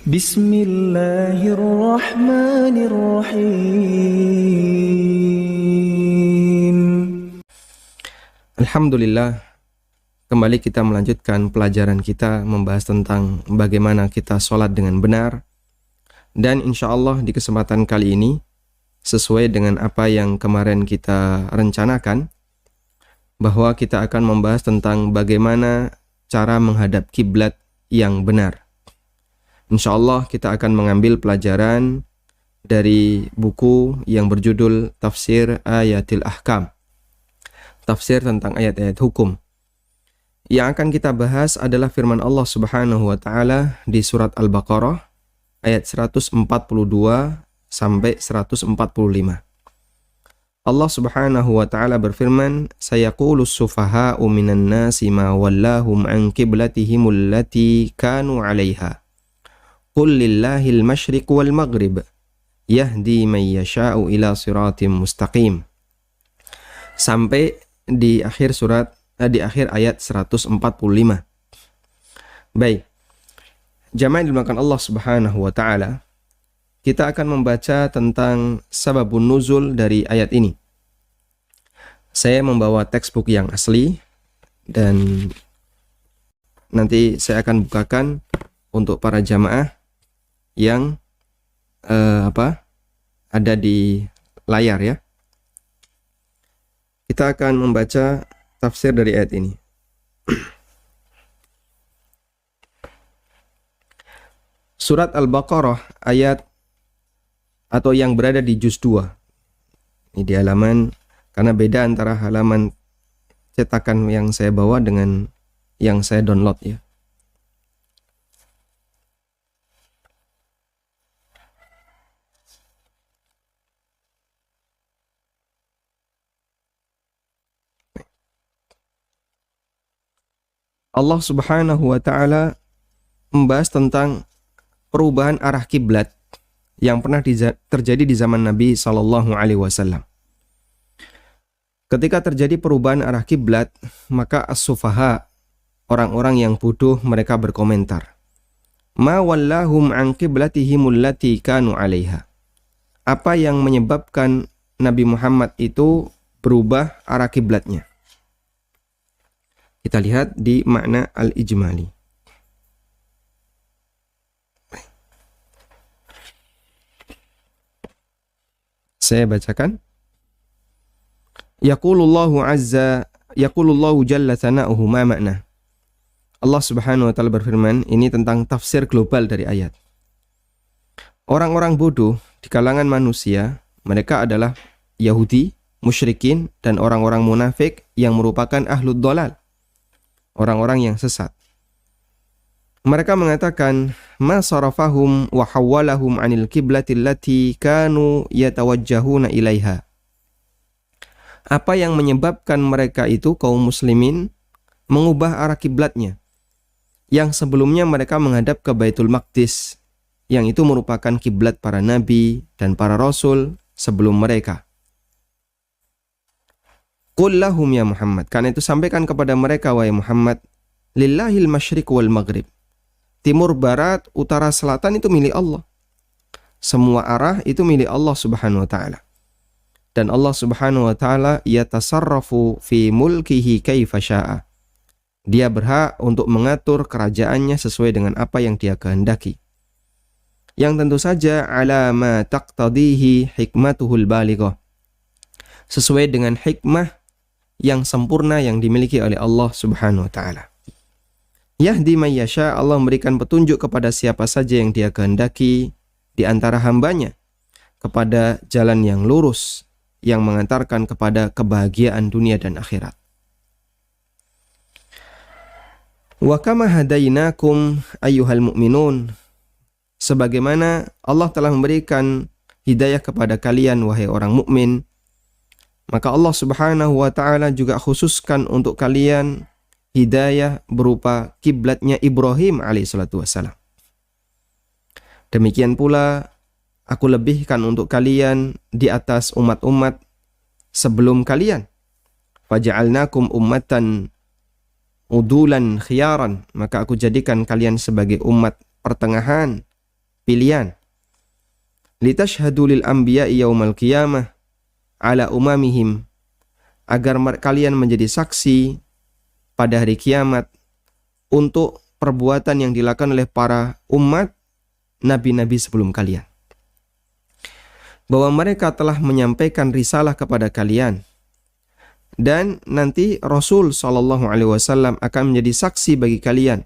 Bismillahirrahmanirrahim. Alhamdulillah, kembali kita melanjutkan pelajaran kita membahas tentang bagaimana kita sholat dengan benar. Dan insya Allah di kesempatan kali ini, sesuai dengan apa yang kemarin kita rencanakan, bahwa kita akan membahas tentang bagaimana cara menghadap kiblat yang benar. Insya Allah kita akan mengambil pelajaran dari buku yang berjudul Tafsir Ayatil Ahkam, tafsir tentang ayat-ayat hukum. Yang akan kita bahas adalah firman Allah Subhanahu wa taala di surat Al-Baqarah ayat 142 sampai 145. Allah Subhanahu wa taala berfirman, "Sayaqulus sufaha'u minan nasi ma wallahum an qiblatihimul lati kanu 'alaiha. Qul lillahil masyriq wal maghrib. Yahdi man yasha'u ila siratim mustaqim." Sampai di akhir ayat 145. Baik. Jamaah yang dimuliakan Allah Subhanahu wa taala, kita akan membaca tentang sababun nuzul dari ayat ini. Saya membawa textbook yang asli dan nanti saya akan bukakan untuk para jamaah yang ada di layar ya. Kita akan membaca tafsir dari ayat ini. Surat Al-Baqarah ayat atau yang berada di juz 2. Ini di halaman, karena beda antara halaman cetakan yang saya bawa dengan yang saya download ya. Allah Subhanahu wa taala membahas tentang perubahan arah kiblat yang pernah terjadi di zaman Nabi Sallallahu Alaihi Wasallam. Ketika terjadi perubahan arah kiblat, maka as-sufaha, orang-orang yang bodoh, mereka berkomentar, "Ma wallahum an qiblatihimul lati kanu 'alaiha." Apa yang menyebabkan Nabi Muhammad itu berubah arah kiblatnya? Kita lihat di makna al-ijmali. Saya bacakan. Yaqulullahu jalla thana'uhu ma makna. Allah Subhanahu wa taala berfirman, ini tentang tafsir global dari ayat. Orang-orang bodoh di kalangan manusia, mereka adalah Yahudi, musyrikin, dan orang-orang munafik yang merupakan ahlud dhalal, orang-orang yang sesat. Mereka mengatakan, ma sarafahum wa hawwalahum 'anil qiblati allati kanu yatawajjahuna ilaiha. Apa yang menyebabkan mereka itu, kaum muslimin, mengubah arah kiblatnya yang sebelumnya mereka menghadap ke Baitul Maqdis, yang itu merupakan kiblat para nabi dan para rasul sebelum mereka. Qul lahum ya Muhammad, karena itu sampaikan kepada mereka wahai Muhammad, lillahil masyriq wal maghrib. Timur, barat, utara, selatan itu milik Allah. Semua arah itu milik Allah Subhanahu wa taala. Dan Allah Subhanahu wa taala yatasarrafu fi mulkihi kaifa syaa. Dia berhak untuk mengatur kerajaannya sesuai dengan apa yang dia kehendaki. Yang tentu saja ala ma taqtadihi hikmatuhul balighah. Sesuai dengan hikmah yang sempurna yang dimiliki oleh Allah Subhanahu wa taala. Yahdi man yasha, Allah memberikan petunjuk kepada siapa saja yang dia kehendaki di antara hambanya kepada jalan yang lurus yang mengantarkan kepada kebahagiaan dunia dan akhirat. Wa kama hadainakum ayyuhal mu'minun, sebagaimana Allah telah memberikan hidayah kepada kalian wahai orang mukmin, maka Allah Subhanahu wa taala juga khususkan untuk kalian hidayah berupa kiblatnya Ibrahim alaihissalatu wassalam. Demikian pula aku lebihkan untuk kalian di atas umat-umat sebelum kalian. Faja'alnakum ummatan udulan khiyaran, maka aku jadikan kalian sebagai umat pertengahan pilihan. Litashhadu lil anbiya'i yaumal qiyamah ala umamihim, agar kalian menjadi saksi pada hari kiamat untuk perbuatan yang dilakukan oleh para umat nabi-nabi sebelum kalian, bahwa mereka telah menyampaikan risalah kepada kalian, dan nanti Rasul SAW akan menjadi saksi bagi kalian,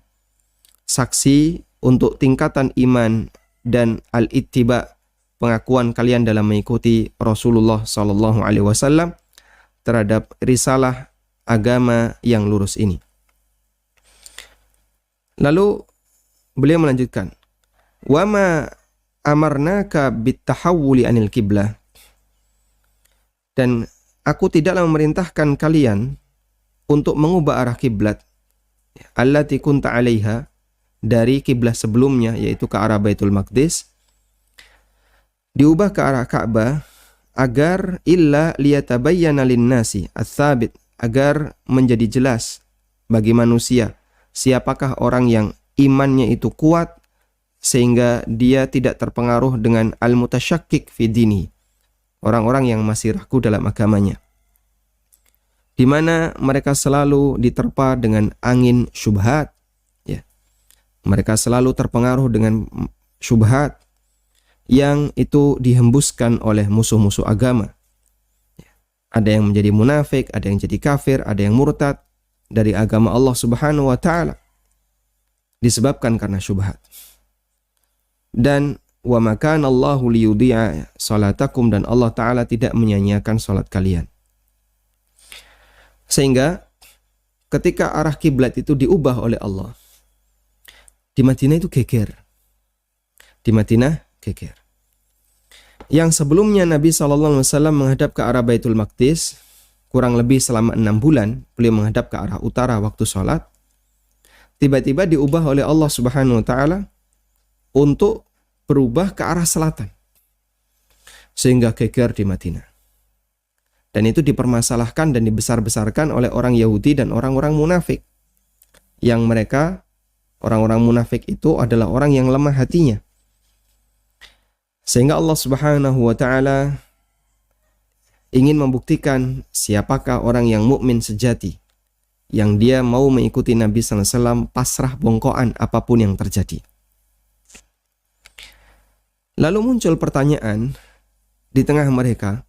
saksi untuk tingkatan iman dan al-ittiba, pengakuan kalian dalam mengikuti Rasulullah SAW terhadap risalah agama yang lurus ini. Lalu beliau melanjutkan, wa ma amarnaka bittahawuli anil qiblah, dan aku tidaklah memerintahkan kalian untuk mengubah arah kiblat allati kunta 'alaiha, dari kiblat sebelumnya yaitu ke arah Baitul Maqdis, diubah ke arah Ka'bah, agar illa liyatabayyana lin-nasi ats-tsabit, agar menjadi jelas bagi manusia siapakah orang yang imannya itu kuat sehingga dia tidak terpengaruh dengan al-mutasyakkik fi dini, orang-orang yang masih ragu dalam agamanya, di mana mereka selalu diterpa dengan angin syubhat, ya. Mereka selalu terpengaruh dengan syubhat yang itu dihembuskan oleh musuh-musuh agama. Ada yang menjadi munafik, ada yang jadi kafir, ada yang murtad dari agama Allah Subhanahu wa taala disebabkan karena syubhat. Dan wa ma kana Allahu liyudhi'a salatakum, dan Allah taala tidak menyia-nyiakan salat kalian. Sehingga ketika arah kiblat itu diubah oleh Allah, di Madinah itu geger. Di Madinah geger. Yang sebelumnya Nabi SAW menghadap ke arah Baitul Maqdis, kurang lebih selama 6 bulan beliau menghadap ke arah utara waktu sholat, tiba-tiba diubah oleh Allah Subhanahu wa taala untuk berubah ke arah selatan, sehingga geger di Madinah. Dan itu dipermasalahkan dan dibesar-besarkan oleh orang Yahudi dan orang-orang munafik, yang mereka, orang-orang munafik itu adalah orang yang lemah hatinya. Sehingga Allah Subhanahu wa taala ingin membuktikan siapakah orang yang mukmin sejati, yang dia mau mengikuti Nabi sallallahu alaihi wasallam pasrah bongkoan apapun yang terjadi. Lalu muncul pertanyaan di tengah mereka,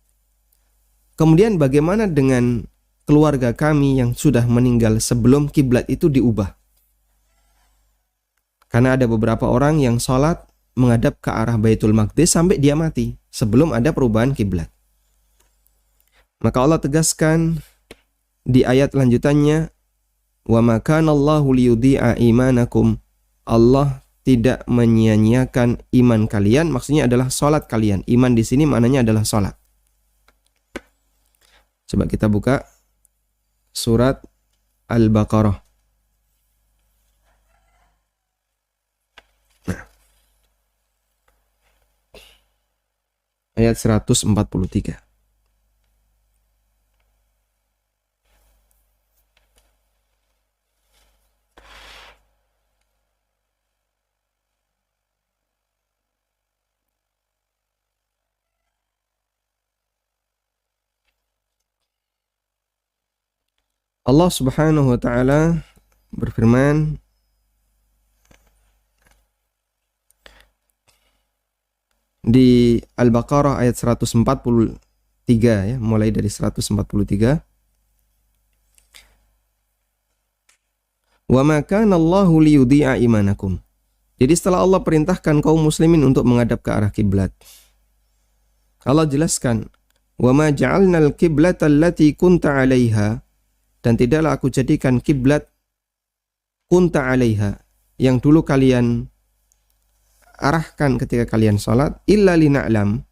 kemudian bagaimana dengan keluarga kami yang sudah meninggal sebelum kiblat itu diubah? Karena ada beberapa orang yang sholat menghadap ke arah Baitul Maqdis sampai dia mati sebelum ada perubahan kiblat. Maka Allah tegaskan di ayat lanjutannya, wa ma kana Allahu liyudhi'a imanakum, Allah tidak menyia-nyiakan iman kalian, maksudnya adalah salat kalian. Iman di sini maknanya adalah salat. Coba kita buka surat Al-Baqarah. Ayat 143. Allah Subhanahu wa taala berfirman, di Al-Baqarah ayat 143 ya, mulai dari 143. Wa ma kana Allahu liyudhi'a imanakum. Jadi setelah Allah perintahkan kaum muslimin untuk menghadap ke arah kiblat, Allah jelaskan, wa ma ja'alnal qiblata allati kunta 'alaiha, dan tidaklah aku jadikan kiblat kunta 'alaiha yang dulu kalian arahkan ketika kalian salat, illa lina'lam,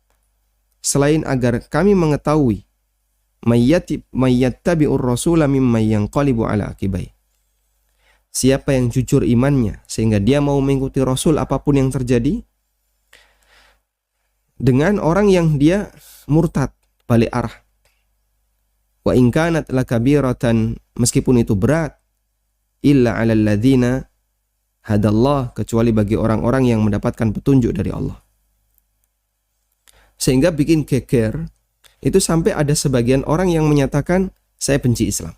selain agar kami mengetahui mayyattabi'ur rasula mimman yanqalibu ala aqibai, siapa yang jujur imannya sehingga dia mau mengikuti Rasul apapun yang terjadi, dengan orang yang dia murtad, balik arah. Wa in kanat lakabiratan, meskipun itu berat, illa 'alal ladzina hadallah, kecuali bagi orang-orang yang mendapatkan petunjuk dari Allah. Sehingga bikin geger itu sampai ada sebagian orang yang menyatakan saya benci Islam,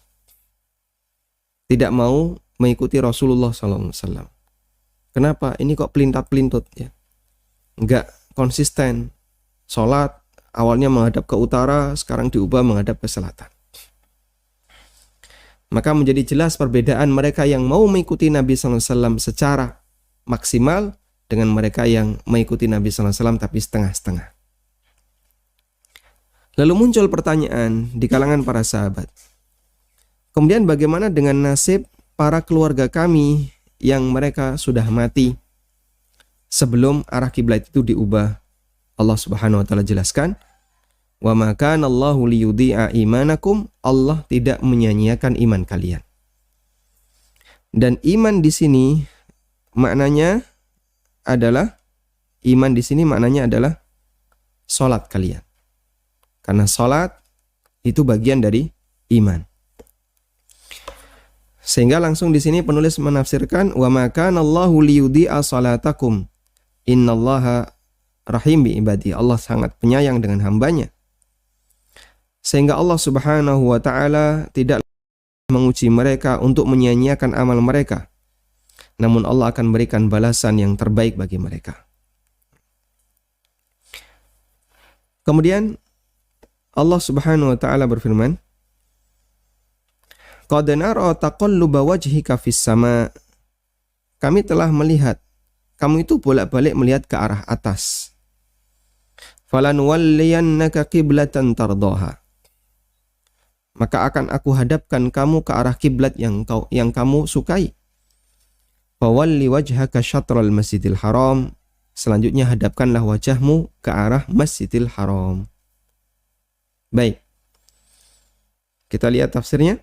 tidak mau mengikuti Rasulullah SAW. Kenapa? Ini kok pelintat-pelintut ya, nggak konsisten. Sholat awalnya menghadap ke utara, sekarang diubah menghadap ke selatan. Maka menjadi jelas perbedaan mereka yang mau mengikuti Nabi SAW secara maksimal dengan mereka yang mengikuti Nabi SAW tapi setengah-setengah. Lalu muncul pertanyaan di kalangan para sahabat. Kemudian bagaimana dengan nasib para keluarga kami yang mereka sudah mati sebelum arah kiblat itu diubah? Allah Subhanahu wa taala jelaskan, "Wa ma kana Allahu liyudhi'a imanakum." Allah tidak menyia-nyiakan iman kalian. Dan iman di sini maknanya adalah salat kalian. Karena salat itu bagian dari iman. Sehingga langsung di sini penulis menafsirkan, "Wa ma kana Allahu liyudhi'a salatakum. Innallaha rahim bi ibadi." Allah sangat penyayang dengan hambanya. Sehingga Allah Subhanahu wa taala tidak menguji mereka untuk menyia-nyiakan amal mereka. Namun Allah akan berikan balasan yang terbaik bagi mereka. Kemudian Allah Subhanahu wa taala berfirman, "Qad nara taqalluba wajhika fis sama." Kami telah melihat kamu itu bolak-balik melihat ke arah atas. "Falanuwalliyannaka qiblatan tardaha." Maka akan aku hadapkan kamu ke arah kiblat yang kamu sukai. "Fawalli wajhaka syatral masjidil haram." Selanjutnya hadapkanlah wajahmu ke arah Masjidil Haram. Baik. Kita lihat tafsirnya.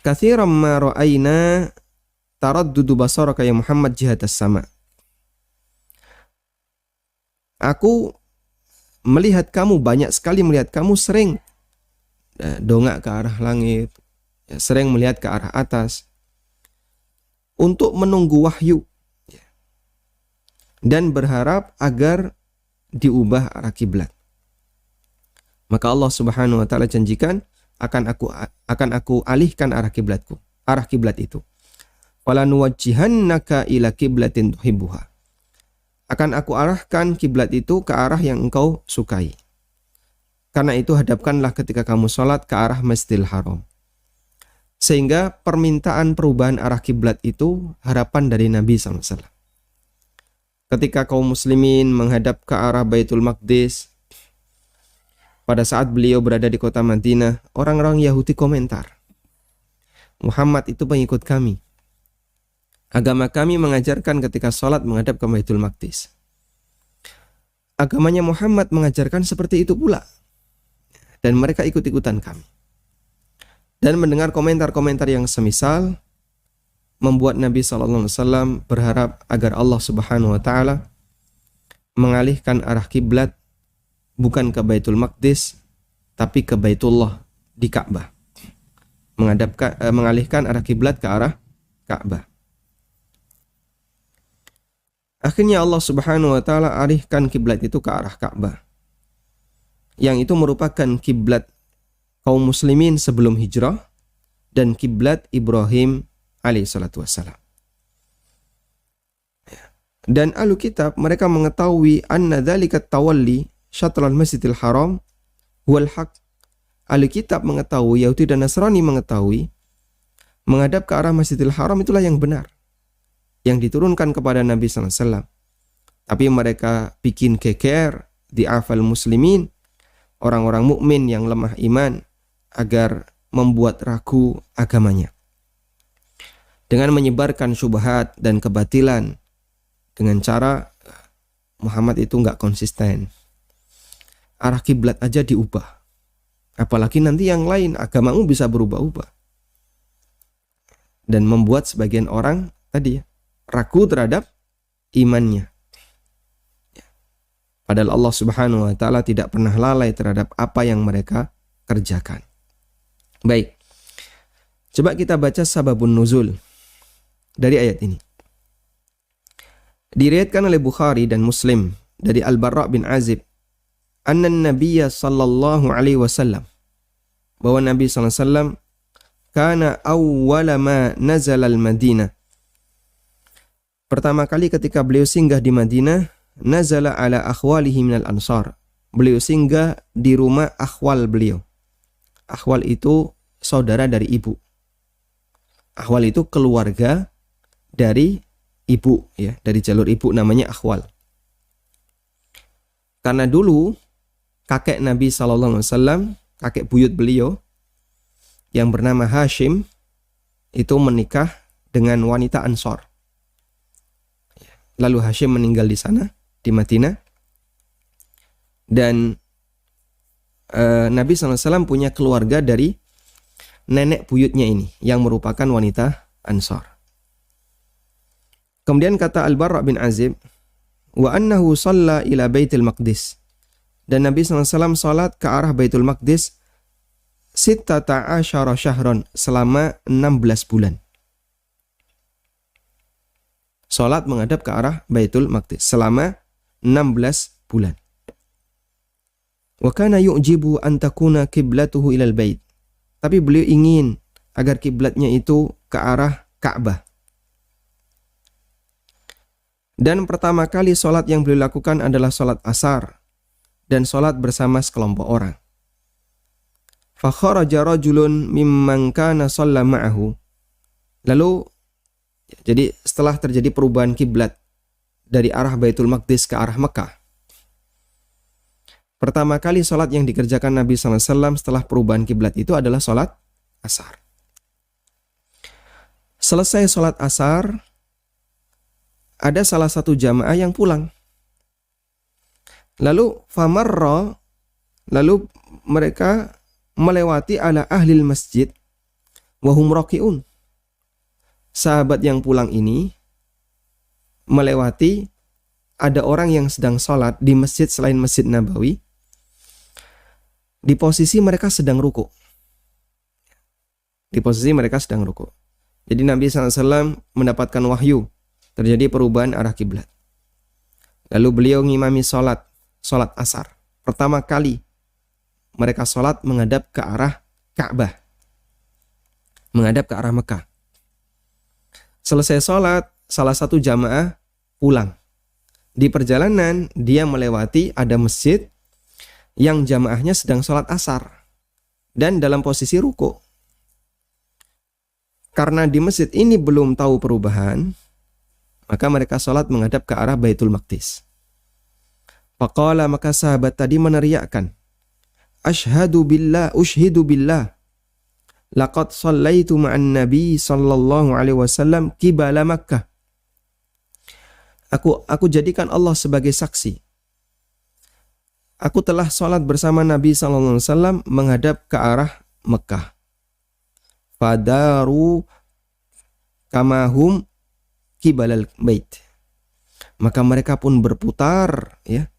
"Katsiran ma ra'ayna taraddudu basaraka ya Muhammad jihatas sama." Aku melihat kamu, banyak sekali melihat kamu sering dongak ke arah langit, sering melihat ke arah atas untuk menunggu wahyu dan berharap agar diubah arah kiblat. Maka Allah Subhanahu wa taala janjikan akan aku alihkan arah kiblat itu. "Falanuwajjihannaka ila kiblatin tuhibbuha." Akan aku arahkan kiblat itu ke arah yang engkau sukai. Karena itu hadapkanlah ketika kamu sholat ke arah Masjidil Haram. Sehingga permintaan perubahan arah kiblat itu harapan dari Nabi SAW. Ketika kaum muslimin menghadap ke arah Baitul Maqdis, pada saat beliau berada di kota Madinah, orang-orang Yahudi komentar, "Muhammad itu pengikut kami. Agama kami mengajarkan ketika sholat menghadap ke Baitul Maqdis. Agamanya Muhammad mengajarkan seperti itu pula. Dan mereka ikut-ikutan kami." Dan mendengar komentar-komentar yang semisal membuat Nabi SAW berharap agar Allah Subhanahu wa taala mengalihkan arah kiblat bukan ke Baitul Maqdis tapi ke Baitullah di Ka'bah. Mengalihkan arah kiblat ke arah Ka'bah. Akhirnya Allah Subhanahu wa taala alihkan kiblat itu ke arah Ka'bah. Yang itu merupakan kiblat kaum muslimin sebelum hijrah dan kiblat Ibrahim alaihissalatu wassalam. Dan ahlu kitab mereka mengetahui anna dzalika tawalli syatral masjidil haram huwal haq. Ahlu kitab mengetahui, Yahudi dan Nasrani mengetahui, menghadap ke arah Masjidil Haram itulah yang benar, yang diturunkan kepada Nabi SAW. Tapi mereka bikin geger di afal muslimin, orang-orang mukmin yang lemah iman, agar membuat ragu agamanya dengan menyebarkan syubhat dan kebatilan dengan cara Muhammad itu nggak konsisten, arah kiblat aja diubah, apalagi nanti yang lain agamamu bisa berubah-ubah, dan membuat sebagian orang tadi ragu terhadap imannya. Padahal Allah Subhanahu wa taala tidak pernah lalai terhadap apa yang mereka kerjakan. Baik. Coba kita baca sababun nuzul. dari ayat ini. Diriwayatkan oleh Bukhari dan Muslim dari Al-Barra bin Azib, anna Nabiyya sallallahu alaihi wasallam, bahwa Nabi sallallahu alaihi wasallam kana awwala ma nazala al-Madinah. Pertama kali ketika beliau singgah di Madinah, nazala ala akhwalihi minal ansar. Beliau singgah di rumah akhwal beliau. Akhwal itu saudara dari ibu. Akhwal itu keluarga dari ibu, ya, dari jalur ibu, namanya akhwal. Karena dulu kakek Nabi SAW, kakek buyut beliau yang bernama Hashim, itu menikah dengan wanita Ansor. Lalu Hashim meninggal di sana, di Madinah. Dan Nabi SAW punya keluarga dari nenek buyutnya ini, yang merupakan wanita Ansor. Kemudian kata Al-Barra bin Azib, wa annahu shalla ila Baitul Maqdis. Dan Nabi SAW salat ke arah Baitul Maqdis 16 syahron, selama 16 bulan. Salat menghadap ke arah Baitul Maqdis selama 16 bulan. Wa kana yu'jibu an takuna qiblatuhu ilal bait. Tapi beliau ingin agar kiblatnya itu ke arah Ka'bah. Dan pertama kali sholat yang beliau lakukan adalah sholat asar dan sholat bersama sekelompok orang. Fa kharaja rajulun mimman kana shalla ma'ahu. Lalu, jadi setelah terjadi perubahan kiblat dari arah Baitul Maqdis ke arah Mekah, pertama kali sholat yang dikerjakan Nabi SAW setelah perubahan kiblat itu adalah sholat asar. Selesai sholat asar, ada salah satu jamaah yang pulang. Lalu famarra, lalu mereka melewati ala ahlil masjid wahum raki'un. Sahabat yang pulang ini melewati ada orang yang sedang sholat di masjid selain Masjid Nabawi. Di posisi mereka sedang ruku. Di posisi mereka sedang ruku. Jadi Nabi SAW mendapatkan wahyu, terjadi perubahan arah kiblat. Lalu beliau ngimami sholat asar. Pertama kali mereka sholat menghadap ke arah Ka'bah, menghadap ke arah Mekah. Selesai sholat, salah satu jamaah pulang. Di perjalanan dia melewati ada masjid yang jamaahnya sedang sholat asar dan dalam posisi ruku. Karena di masjid ini belum tahu perubahan, maka mereka sholat menghadap ke arah Baitul Maqdis. Faqala, maka sahabat tadi meneriakkan, Ashhadu billah, ushhidu billah, laqad shallaitu ma'an Nabi sallallahu alaihi wasallam qibala Makkah. Aku jadikan Allah sebagai saksi. Aku telah sholat bersama Nabi sallallahu alaihi wasallam menghadap ke arah Mekah. Fadaru kamahum qibalal bait. Maka mereka pun berputar, ya.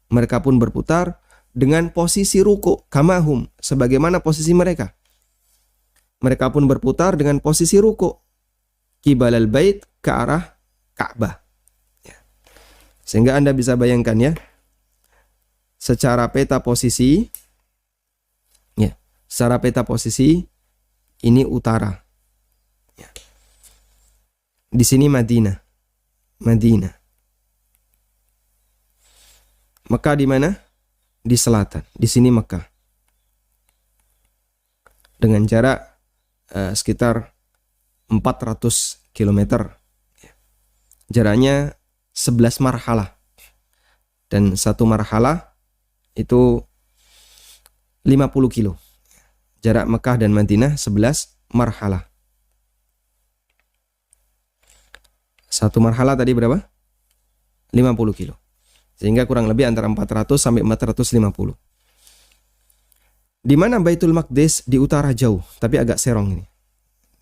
Mereka pun berputar dengan posisi ruku, kamahum, sebagaimana posisi mereka. Mereka pun berputar dengan posisi ruku, qibalal bait, ke arah Ka'bah. Ya. Sehingga Anda bisa bayangkan, ya, secara peta posisi, ya, secara peta posisi ini utara. Ya. Di sini Madinah. Mekah di mana? Di selatan. Di sini Mekah. Dengan jarak sekitar 400 km. Jaraknya 11 marhalah. Dan satu marhalah itu 50 kilo. Jarak Mekah dan Madinah 11 marhalah. Satu marhalah tadi berapa? 50 kilo. Sehingga kurang lebih antara 400 sampai 450. Di mana Baitul Maqdis? Di utara jauh, tapi agak serong ini.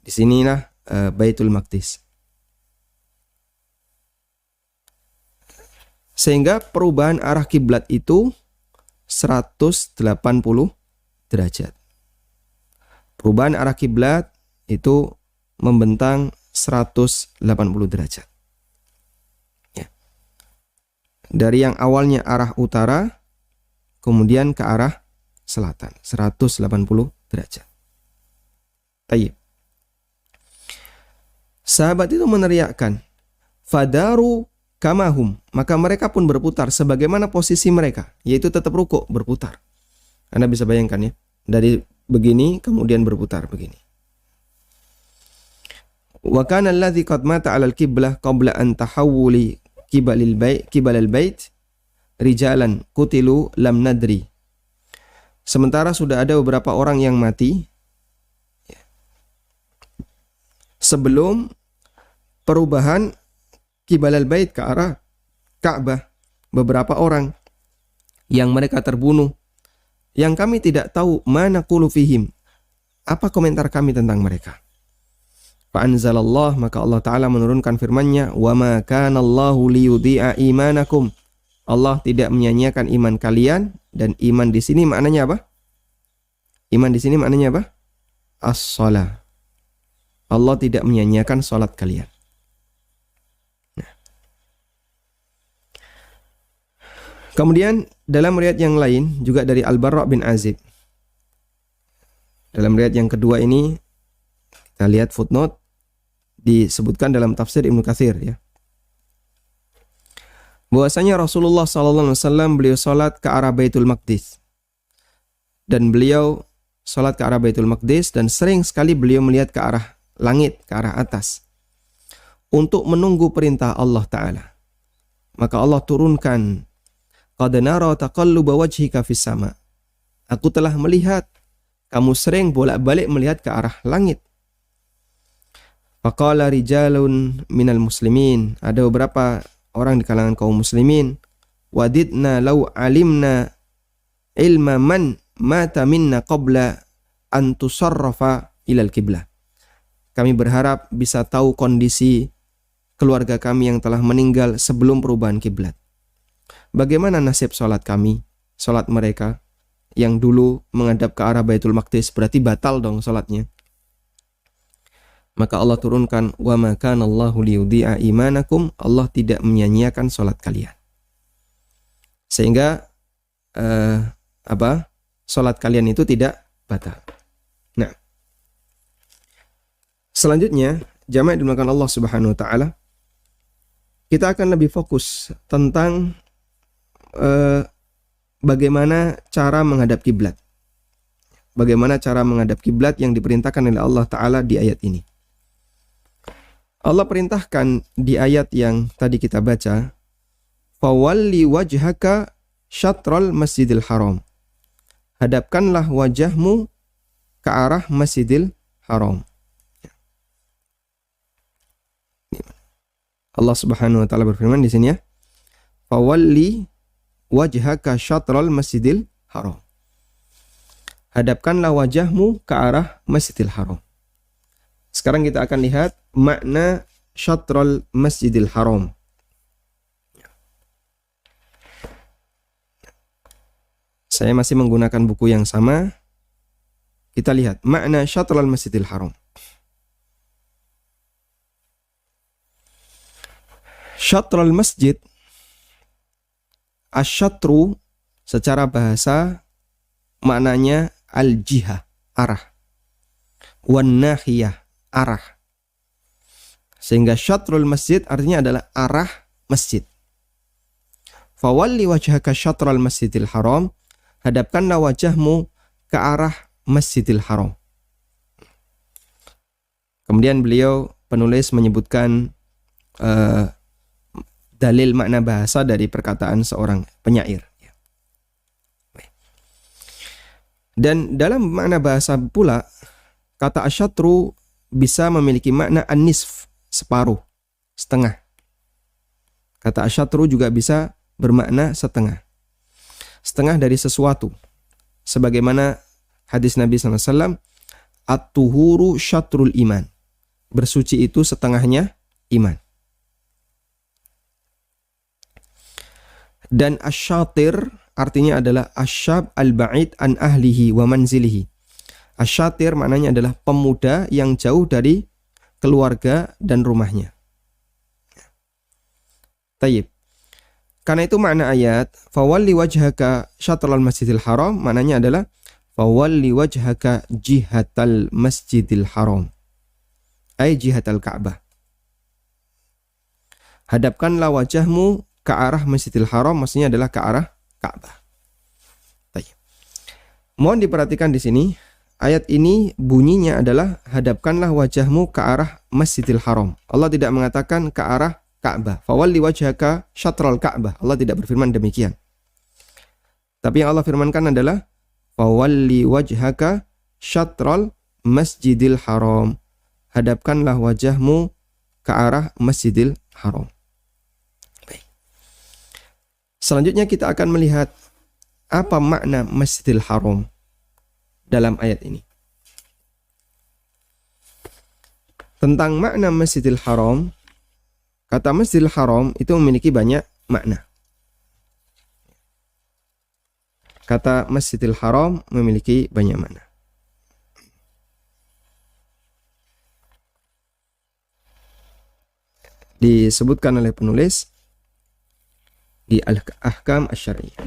Di sinilah Baitul Maqdis. Sehingga perubahan arah kiblat itu 180 derajat. Perubahan arah kiblat itu membentang 180 derajat. Ya. Dari yang awalnya arah utara, kemudian ke arah selatan, 180 derajat. Tayyib. Sahabat itu meneriakkan, fadaru kamahum, maka mereka pun berputar sebagaimana posisi mereka, yaitu tetap rukuk, berputar. Anda bisa bayangkan ya, dari begini kemudian berputar begini. Wa kana alladhi qad mata 'ala al-qiblah qabla an tahawuli qibalal bait rijalan kutilu lam nadri. Sementara sudah ada beberapa orang yang mati sebelum perubahan qibalal bait ke arah Ka'bah, beberapa orang yang mereka terbunuh, yang kami tidak tahu mana qulu fihim, apa komentar kami tentang mereka. Fa anzalallah, maka Allah Ta'ala menurunkan firman-Nya, wa ma kana Allahu liyudhi'a imanakum, Allah tidak menyia-nyiakan iman kalian. Dan iman di sini maknanya apa? Iman di sini maknanya apa? As-shalah. Allah tidak menyia-nyiakan salat kalian. Kemudian dalam riwayat yang lain juga dari Al-Barra bin Azib. Dalam riwayat yang kedua ini kita lihat footnote, disebutkan dalam tafsir Ibnu Katsir ya. Bahwasanya Rasulullah SAW beliau salat ke arah Baitul Maqdis. Dan beliau salat ke arah Baitul Maqdis dan sering sekali beliau melihat ke arah langit, ke arah atas untuk menunggu perintah Allah Ta'ala. Maka Allah turunkan, qad nara taqalluba wajhika fis sama. Aku telah melihat kamu sering bolak-balik melihat ke arah langit. Faqala rijalun minal muslimin, ada beberapa orang di kalangan kaum muslimin, wadidna law alimna ilma man mata minna qabla an tusarrafa ilal qiblah. Kami berharap bisa tahu kondisi keluarga kami yang telah meninggal sebelum perubahan kiblat. Bagaimana nasib salat kami, salat mereka yang dulu menghadap ke arah Baitul Maqdis, berarti batal dong salatnya. Maka Allah turunkan, wa ma kana Allahu liyudhi'a imanakum, Allah tidak menyia-nyiakan salat kalian. Sehingga salat kalian itu tidak batal. Nah, selanjutnya jamaah yang dimuliakan Allah Subhanahu wa taala, kita akan lebih fokus tentang bagaimana cara menghadap kiblat. Bagaimana cara menghadap kiblat yang diperintahkan oleh Allah Ta'ala di ayat ini. Allah perintahkan di ayat yang tadi kita baca, fawalli wajhaka syatral masjidil haram. Hadapkanlah wajahmu ke arah Masjidil Haram. Allah Subhanahu wa taala berfirman di sini ya, fawalli wajhaka syatral Masjidil Haram. Hadapkanlah wajahmu ke arah Masjidil Haram. Sekarang kita akan lihat makna syatral Masjidil Haram. Saya masih menggunakan buku yang sama. Kita lihat makna syatral Masjidil Haram. Syatral masjid, asyatru secara bahasa maknanya al-jihah, arah. Wan nahiyah, arah. Sehingga syatrul masjid artinya adalah arah masjid. Fawalli wajhaka syatral Masjidil Haram, hadapkanlah wajahmu ke arah Masjidil Haram. Kemudian beliau penulis menyebutkan dalil makna bahasa dari perkataan seorang penyair. Dan dalam makna bahasa pula, kata asyatru bisa memiliki makna an-nisf, separuh, setengah. Kata asyatru juga bisa bermakna setengah. Setengah dari sesuatu. Sebagaimana hadis Nabi SAW, at-tuhuru syatrul iman. Bersuci itu setengahnya iman. Dan asyatir artinya adalah asyab al-ba'id an ahlihi wa manzilihi. Asyatir maknanya adalah pemuda yang jauh dari keluarga dan rumahnya. Tayyib. Karena itu makna ayat fawalli wajhaka syatral masjidil haram, maknanya adalah fawalli wajhaka jihatal masjidil haram, ay jihatal Ka'bah. Hadapkanlah wajahmu ke arah Masjidil Haram, maksudnya adalah ke arah Ka'bah. Tayyib. Mohon diperhatikan di sini, ayat ini bunyinya adalah hadapkanlah wajahmu ke arah Masjidil Haram. Allah tidak mengatakan ke arah Ka'bah. Fawalli wajhaka syatral Ka'bah. Allah tidak berfirman demikian. Tapi yang Allah firmankan adalah fawalli wajhaka syatral Masjidil Haram. Hadapkanlah wajahmu ke arah Masjidil Haram. Baik. Selanjutnya kita akan melihat apa makna Masjidil Haram dalam ayat ini. Tentang makna Masjidil Haram, kata Masjidil Haram itu memiliki banyak makna. Kata Masjidil Haram memiliki banyak makna. Disebutkan oleh penulis di Al-Ahkam Asy-Syar'iyyah.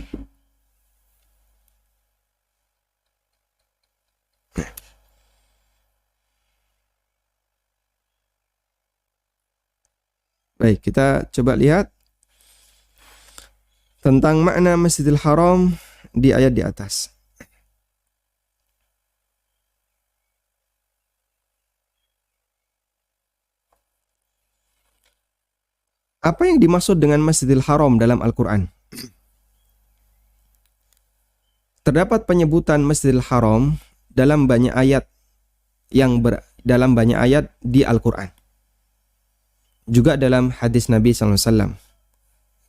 Baik, kita coba lihat tentang makna Masjidil Haram di ayat di atas. Apa yang dimaksud dengan Masjidil Haram dalam Al-Quran? Terdapat penyebutan Masjidil Haram dalam banyak ayat dalam banyak ayat di Al-Quran. Juga dalam hadis Nabi SAW.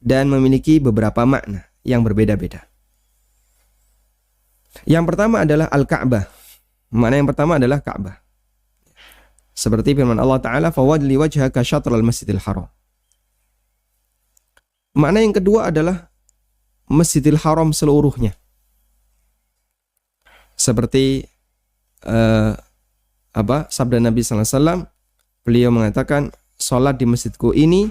Dan memiliki beberapa makna yang berbeda-beda. Yang pertama adalah Al-Ka'bah. Makna yang pertama adalah Ka'bah. Seperti firman Allah Ta'ala, فَوَدْلِ وَجْهَكَ شَطْرَ الْمَسْجِدِ الْحَرَامِ. Makna yang kedua adalah Masjidil Haram seluruhnya. Seperti sabda Nabi SAW, beliau mengatakan, sholat di masjidku ini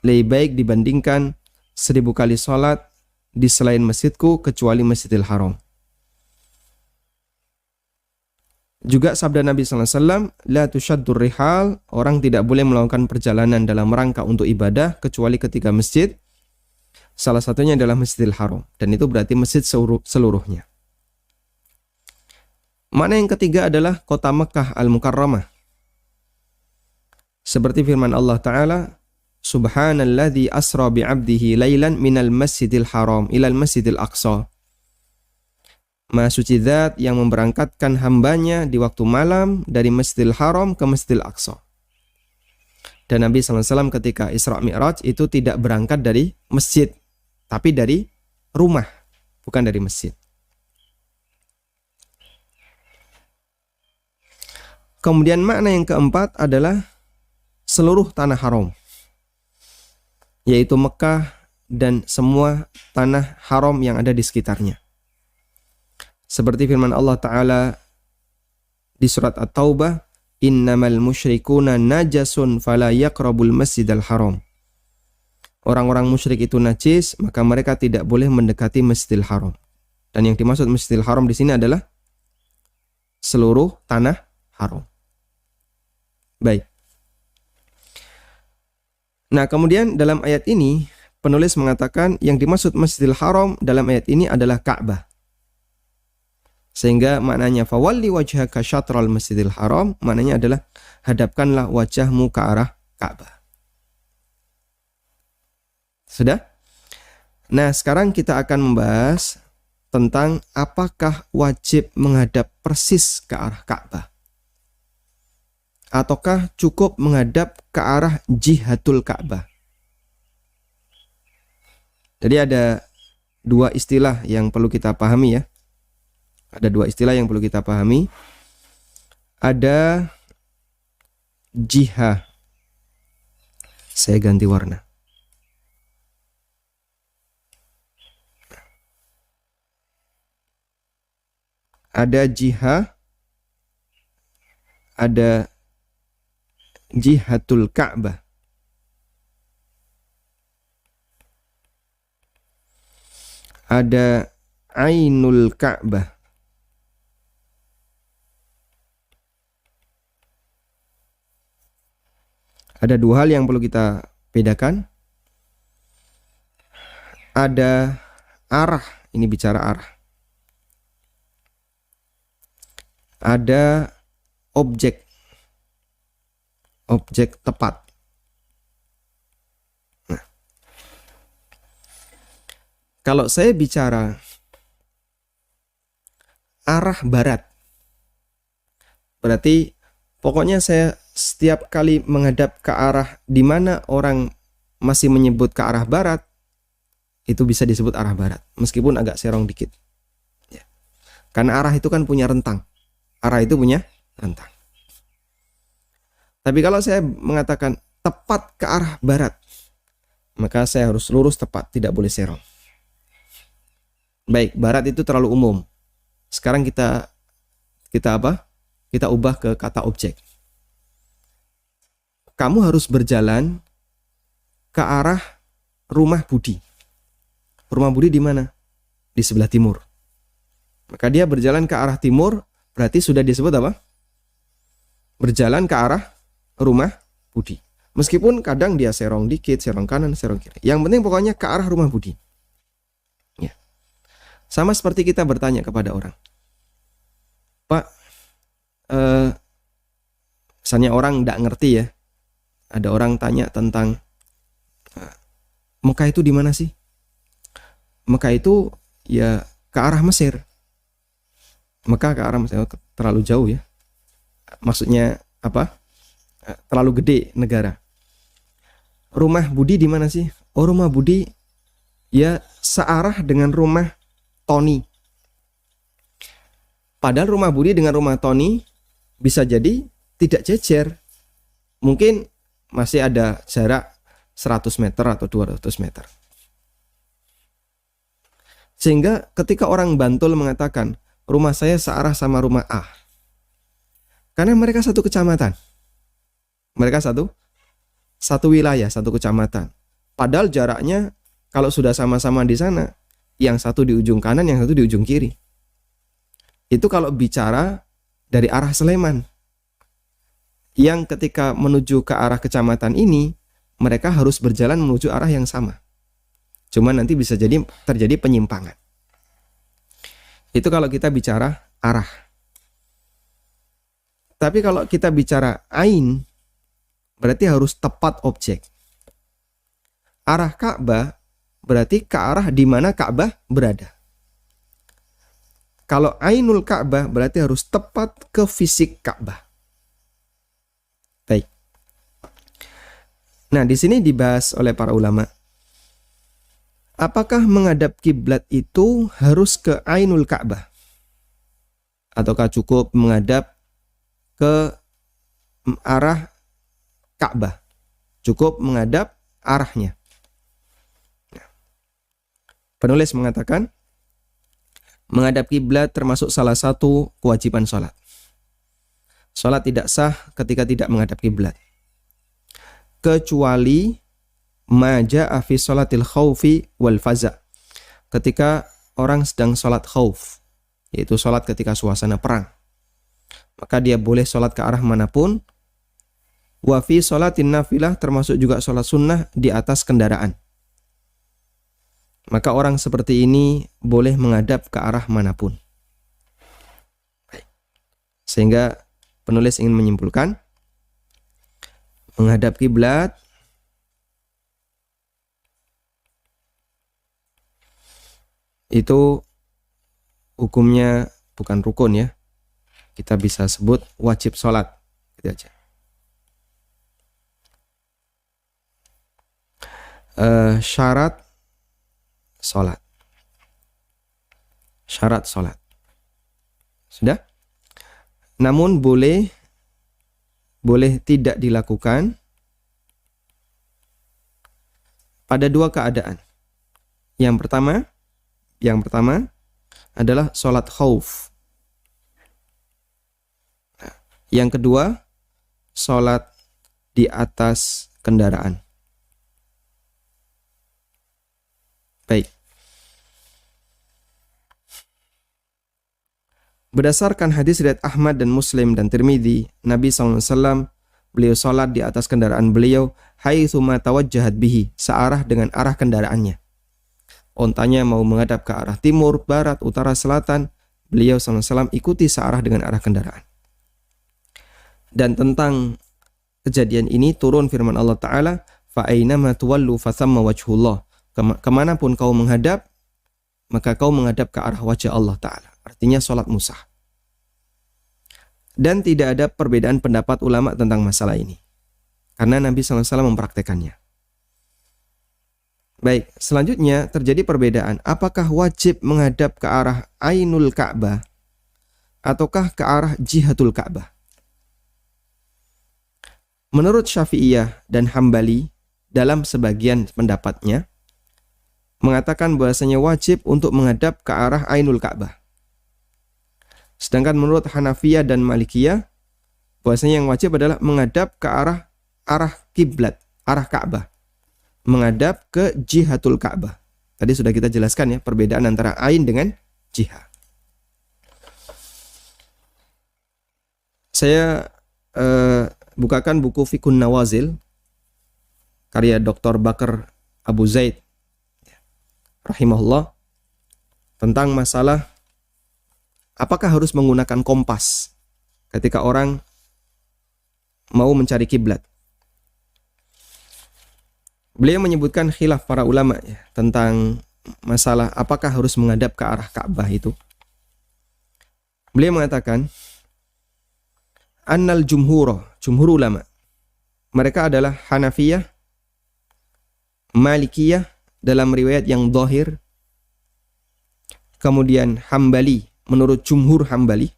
lebih baik dibandingkan 1000 kali sholat di selain masjidku kecuali Masjidil Haram. Juga sabda Nabi SAW, la tushaddur rihal, orang tidak boleh melakukan perjalanan dalam rangka untuk ibadah kecuali ketika masjid. Salah satunya adalah Masjidil Haram, dan itu berarti masjid seluruhnya. Makna yang ketiga adalah kota Mekah Al-Mukarramah. Seperti firman Allah Ta'ala, Subhanalladzi asra bi'abdihi laylan minal masjidil haram ilal masjidil aqsa. Maha suci zat yang memberangkatkan hambanya di waktu malam dari Masjidil Haram ke Masjidil Aqsa. Dan Nabi SAW ketika Isra Mi'raj itu tidak berangkat dari masjid, tapi dari rumah, bukan dari masjid. Kemudian makna yang keempat adalah seluruh tanah haram, yaitu Mekah dan semua tanah haram yang ada di sekitarnya. Seperti firman Allah Ta'ala di surat At-Taubah, innamal musyrikuna najasun fala yaqrabul masjidal haram. Orang-orang musyrik itu najis, maka mereka tidak boleh mendekati Masjidil Haram. Dan yang dimaksud Masjidil Haram di sini adalah seluruh tanah haram. Baik. Nah, kemudian dalam ayat ini penulis mengatakan yang dimaksud Masjidil Haram dalam ayat ini adalah Ka'bah. Sehingga maknanya fawalli wajhaka syatral Masjidil Haram, maknanya adalah hadapkanlah wajahmu ke arah Ka'bah. Sudah? Nah, sekarang kita akan membahas tentang apakah wajib menghadap persis ke arah Ka'bah, ataukah cukup menghadap ke arah jihatul Ka'bah. Jadi ada dua istilah yang perlu kita pahami ya. Ada dua istilah yang perlu kita pahami. Ada jihah. Saya ganti warna. Ada jihah. Ada jihatul Ka'bah. Ada ainul Ka'bah. Ada dua hal yang perlu kita bedakan. Ada arah, ini bicara arah. Ada objek tepat. Nah, kalau saya bicara arah barat, berarti pokoknya saya setiap kali menghadap ke arah di mana orang masih menyebut ke arah barat, itu bisa disebut arah barat, meskipun agak serong dikit. Ya. Karena arah itu kan punya rentang. Arah itu punya rentang. Tapi kalau saya mengatakan tepat ke arah barat, maka saya harus lurus tepat, tidak boleh serong. Baik, barat itu terlalu umum. Sekarang kita apa? Kita ubah ke kata objek. Kamu harus berjalan ke arah rumah Budi. Rumah Budi di mana? Di sebelah timur. Maka dia berjalan ke arah timur, berarti sudah disebut apa? Berjalan ke arah rumah Budi. Meskipun kadang dia serong dikit, serong kanan, serong kiri. Yang penting pokoknya ke arah rumah Budi. Ya. Sama seperti kita bertanya kepada orang. Pak, misalnya orang tidak ngerti ya. Ada orang tanya tentang Mekah itu di mana sih? Mekah itu ya ke arah Mesir. Mekah ke arah Mesir, terlalu jauh ya. Maksudnya apa? Terlalu gede negara. Rumah Budi di mana sih? Oh, rumah Budi ya searah dengan rumah Tony. Padahal rumah Budi dengan rumah Tony bisa jadi tidak jejer. Mungkin masih ada jarak 100 meter atau 200 meter. Sehingga ketika orang Bantul mengatakan rumah saya searah sama rumah A, karena mereka satu kecamatan, mereka satu wilayah, satu kecamatan. Padahal jaraknya kalau sudah sama-sama di sana, yang satu di ujung kanan, yang satu di ujung kiri. Itu kalau bicara dari arah Sleman. Yang ketika menuju ke arah kecamatan ini, mereka harus berjalan menuju arah yang sama. Cuma nanti bisa jadi terjadi penyimpangan. Itu kalau kita bicara arah. Tapi kalau kita bicara ain, berarti harus tepat objek. Arah Ka'bah berarti ke arah di mana Ka'bah berada. Kalau ainul Ka'bah berarti harus tepat ke fisik Ka'bah. Baik. Nah, di sini dibahas oleh para ulama. Apakah menghadap kiblat itu harus ke ainul Ka'bah? Ataukah cukup menghadap ke arah Ka'bah? Cukup menghadap arahnya. Penulis mengatakan, menghadap kiblat termasuk salah satu kewajiban sholat. Sholat tidak sah ketika tidak menghadap kiblat. Kecuali maja'a fi sholatil khawfi wal faza. Ketika orang sedang sholat khawf, yaitu sholat ketika suasana perang, maka dia boleh sholat ke arah manapun. Wa fi sholatin nafilah, termasuk juga sholat sunnah di atas kendaraan. Maka orang seperti ini boleh menghadap ke arah manapun. Sehingga penulis ingin menyimpulkan, menghadap kiblat itu hukumnya bukan rukun ya. Kita bisa sebut wajib sholat. Gitu aja. Syarat sholat. Syarat sholat. Sudah? Namun boleh tidak dilakukan pada dua keadaan. Yang pertama adalah sholat khauf. Yang kedua, sholat di atas kendaraan. Baik. Berdasarkan hadis riwayat Ahmad dan Muslim dan Tirmidzi, Nabi SAW beliau salat di atas kendaraan beliau haitsu ma tawajjahat bihi, searah dengan arah kendaraannya. Ontanya mau menghadap ke arah timur, barat, utara, selatan, beliau SAW ikuti searah dengan arah kendaraan. Dan tentang kejadian ini turun firman Allah Ta'ala, fa ainama tuwallu fathamma wajhullah. Kemanapun kau menghadap, maka kau menghadap ke arah wajah Allah Ta'ala. Artinya sholat musah. Dan tidak ada perbedaan pendapat ulama tentang masalah ini, karena Nabi SAW mempraktekannya. Baik, selanjutnya terjadi perbedaan. Apakah wajib menghadap ke arah Ainul Ka'bah ataukah ke arah Jihatul Ka'bah? Menurut Syafi'iyah dan Hambali, dalam sebagian pendapatnya, mengatakan bahwasanya wajib untuk menghadap ke arah Ainul Ka'bah. Sedangkan menurut Hanafiyah dan Malikiyah, bahwasanya yang wajib adalah menghadap ke arah kiblat, arah Ka'bah. Menghadap ke Jihatul Ka'bah. Tadi sudah kita jelaskan ya, perbedaan antara ain dengan jihah. Saya bukakan buku Fiqhun Nawazil, karya Dr. Bakar Abu Zaid rahimahullah, tentang masalah apakah harus menggunakan kompas ketika orang mau mencari kiblat. Beliau menyebutkan khilaf para ulama ya, tentang masalah apakah harus menghadap ke arah Ka'bah itu. Beliau mengatakan, annal jumhur ulama, mereka adalah Hanafiyah, Malikiyah dalam riwayat yang dhahir, kemudian Hambali menurut jumhur Hambali,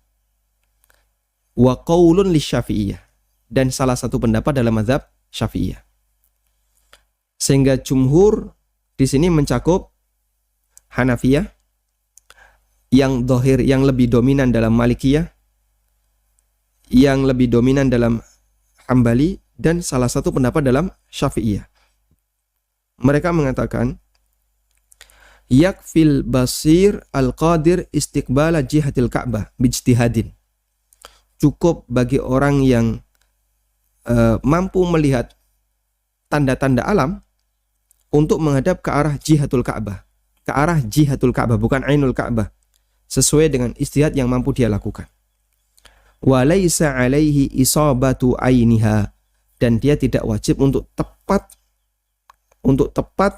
wa qaulun lisyafi'iyah, dan salah satu pendapat dalam mazhab Syafi'iyah. Sehingga jumhur di sini mencakup Hanafiyah, yang dhahir, yang lebih dominan dalam Malikiyah, yang lebih dominan dalam Hambali, dan salah satu pendapat dalam Syafi'iyah. Mereka mengatakan yakfil basir al-qadir istiqbala jihatil Ka'bah bijtihadin. Cukup bagi orang yang mampu melihat tanda-tanda alam untuk menghadap ke arah Jihatul Ka'bah. Ke arah Jihatul Ka'bah, bukan Ainul Ka'bah. Sesuai dengan ijtihad yang mampu dia lakukan. Wa laisa alaihi isabatu ainiha, dan dia tidak wajib untuk tepat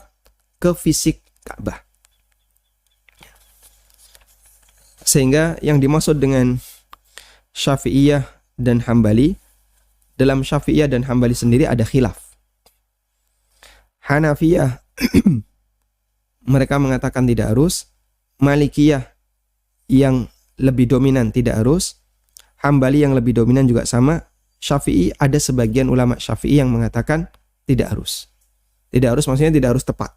ke fisik Ka'bah. Sehingga yang dimaksud dengan Syafi'iyah dan Hambali, dalam Syafi'iyah dan Hambali sendiri ada khilaf. Hanafiyah mereka mengatakan tidak harus, Malikiyah yang lebih dominan tidak harus, Hambali yang lebih dominan juga sama, Syafi'i ada sebagian ulama Syafi'i yang mengatakan tidak harus. Tidak harus maksudnya tidak harus tepat.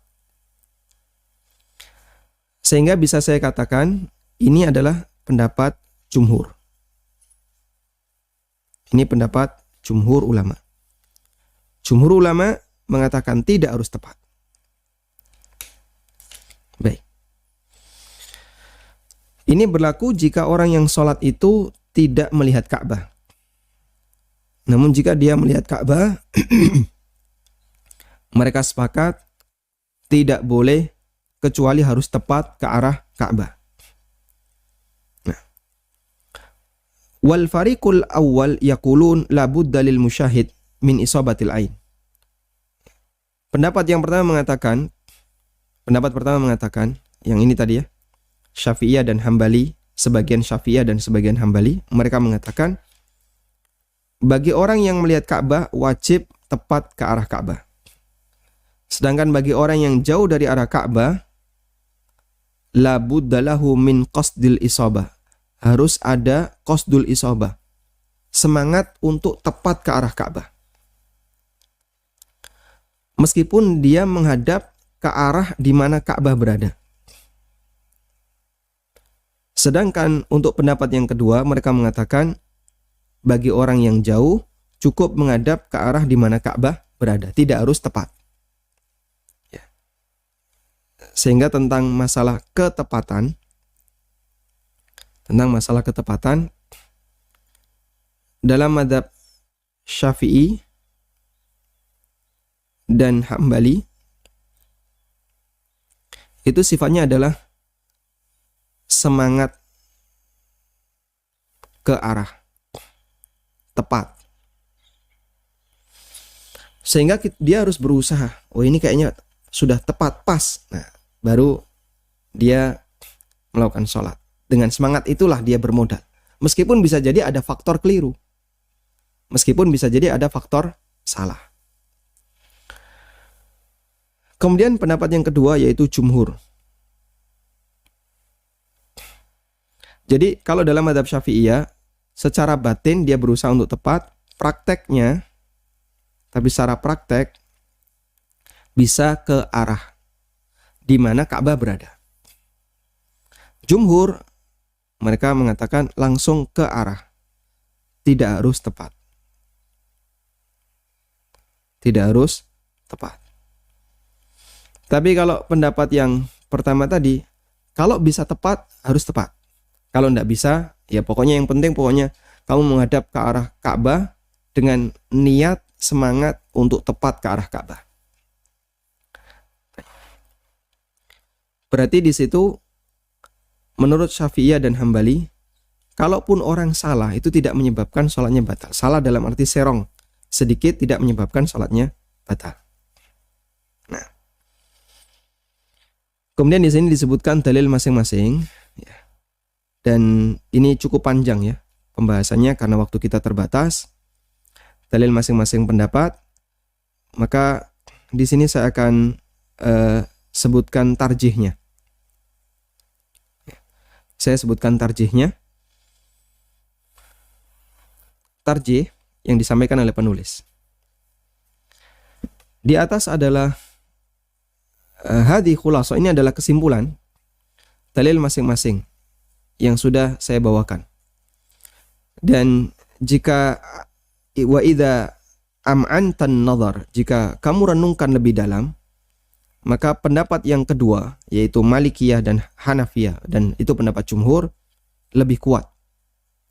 Sehingga bisa saya katakan ini adalah pendapat jumhur. Ini pendapat jumhur ulama. Jumhur ulama mengatakan tidak harus tepat. Baik. Ini berlaku jika orang yang sholat itu tidak melihat Ka'bah. Namun jika dia melihat Ka'bah, mereka sepakat tidak boleh kecuali harus tepat ke arah Ka'bah. Wal fariqul awwal yaqulun la budda lil musyahid min isabatil ain. Pendapat pertama mengatakan yang ini tadi ya, Syafi'iyah dan Hambali, sebagian Syafi'iyah dan sebagian Hambali, mereka mengatakan bagi orang yang melihat Ka'bah wajib tepat ke arah Ka'bah. Sedangkan bagi orang yang jauh dari arah Ka'bah, la budda lahu min qasdil isabah. Harus ada qasdul isabah, semangat untuk tepat ke arah Ka'bah. Meskipun dia menghadap ke arah di mana Ka'bah berada. Sedangkan untuk pendapat yang kedua, mereka mengatakan bagi orang yang jauh cukup menghadap ke arah di mana Ka'bah berada, tidak harus tepat. Ya. Sehingga tentang masalah ketepatan, dalam mazhab Syafi'i dan Hambali itu sifatnya adalah semangat ke arah tepat. Sehingga dia harus berusaha, oh ini kayaknya sudah tepat, pas. Nah, baru dia melakukan sholat. Dengan semangat itulah dia bermodal. Meskipun bisa jadi ada faktor keliru. Meskipun bisa jadi ada faktor salah. Kemudian pendapat yang kedua yaitu jumhur. Jadi kalau dalam mazhab Syafi'iyah, secara batin dia berusaha untuk tepat, prakteknya, tapi secara praktek bisa ke arah di mana Ka'bah berada. Jumhur mereka mengatakan langsung ke arah, tidak harus tepat. Tidak harus tepat. Tapi kalau pendapat yang pertama tadi, kalau bisa tepat, harus tepat. Kalau tidak bisa, ya pokoknya yang penting pokoknya kamu menghadap ke arah Ka'bah dengan niat, semangat untuk tepat ke arah Ka'bah. Berarti di situ menurut Syafi'iyah dan Hambali, kalaupun orang salah itu tidak menyebabkan sholatnya batal. Salah dalam arti serong sedikit tidak menyebabkan sholatnya batal. Nah, kemudian di sini disebutkan dalil masing-masing, ya. Dan ini cukup panjang ya pembahasannya karena waktu kita terbatas. Dalil masing-masing pendapat. Maka di sini saya akan sebutkan tarjihnya. Saya sebutkan tarjihnya. Tarjih yang disampaikan oleh penulis. Di atas adalah hadhi khulasa, ini adalah kesimpulan dalil masing-masing yang sudah saya bawakan. Dan jika wa idza am'antan nazar, jika kamu renungkan lebih dalam, maka pendapat yang kedua yaitu Malikiyah dan Hanafiyah, dan itu pendapat jumhur, lebih kuat.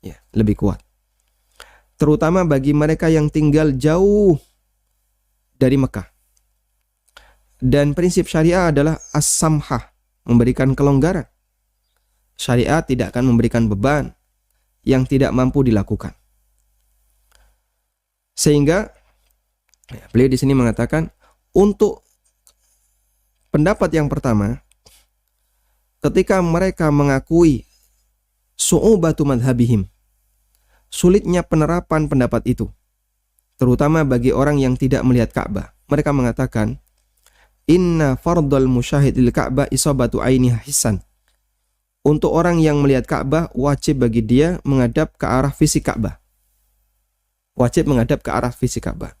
Ya, lebih kuat. Terutama bagi mereka yang tinggal jauh dari Mekah. Dan prinsip syariah adalah as-samhah, memberikan kelonggaran. Syariat tidak akan memberikan beban yang tidak mampu dilakukan. Sehingga beliau di sini mengatakan untuk pendapat yang pertama, ketika mereka mengakui su'ubatu madhabihim, sulitnya penerapan pendapat itu, terutama bagi orang yang tidak melihat Ka'bah. Mereka mengatakan, inna fardal musyahid lil Ka'bah isabatu ainiha hisan. Untuk orang yang melihat Ka'bah, wajib bagi dia menghadap ke arah fisik Ka'bah. Wajib menghadap ke arah fisik Ka'bah.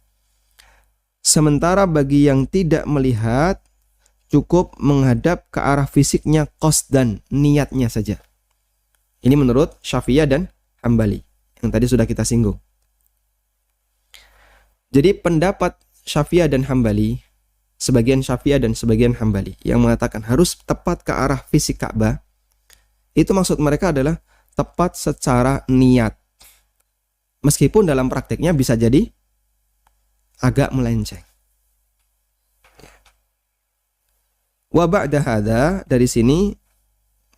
Sementara bagi yang tidak melihat, cukup menghadap ke arah fisiknya qasdan, niatnya saja. Ini menurut Syafi'iyah dan Hambali, yang tadi sudah kita singgung. Jadi pendapat Syafi'iyah dan Hambali, sebagian Syafi'iyah dan sebagian Hambali, yang mengatakan harus tepat ke arah fisik Ka'bah, itu maksud mereka adalah tepat secara niat. Meskipun dalam prakteknya bisa jadi agak melenceng. Wa ba'da hadza, dari sini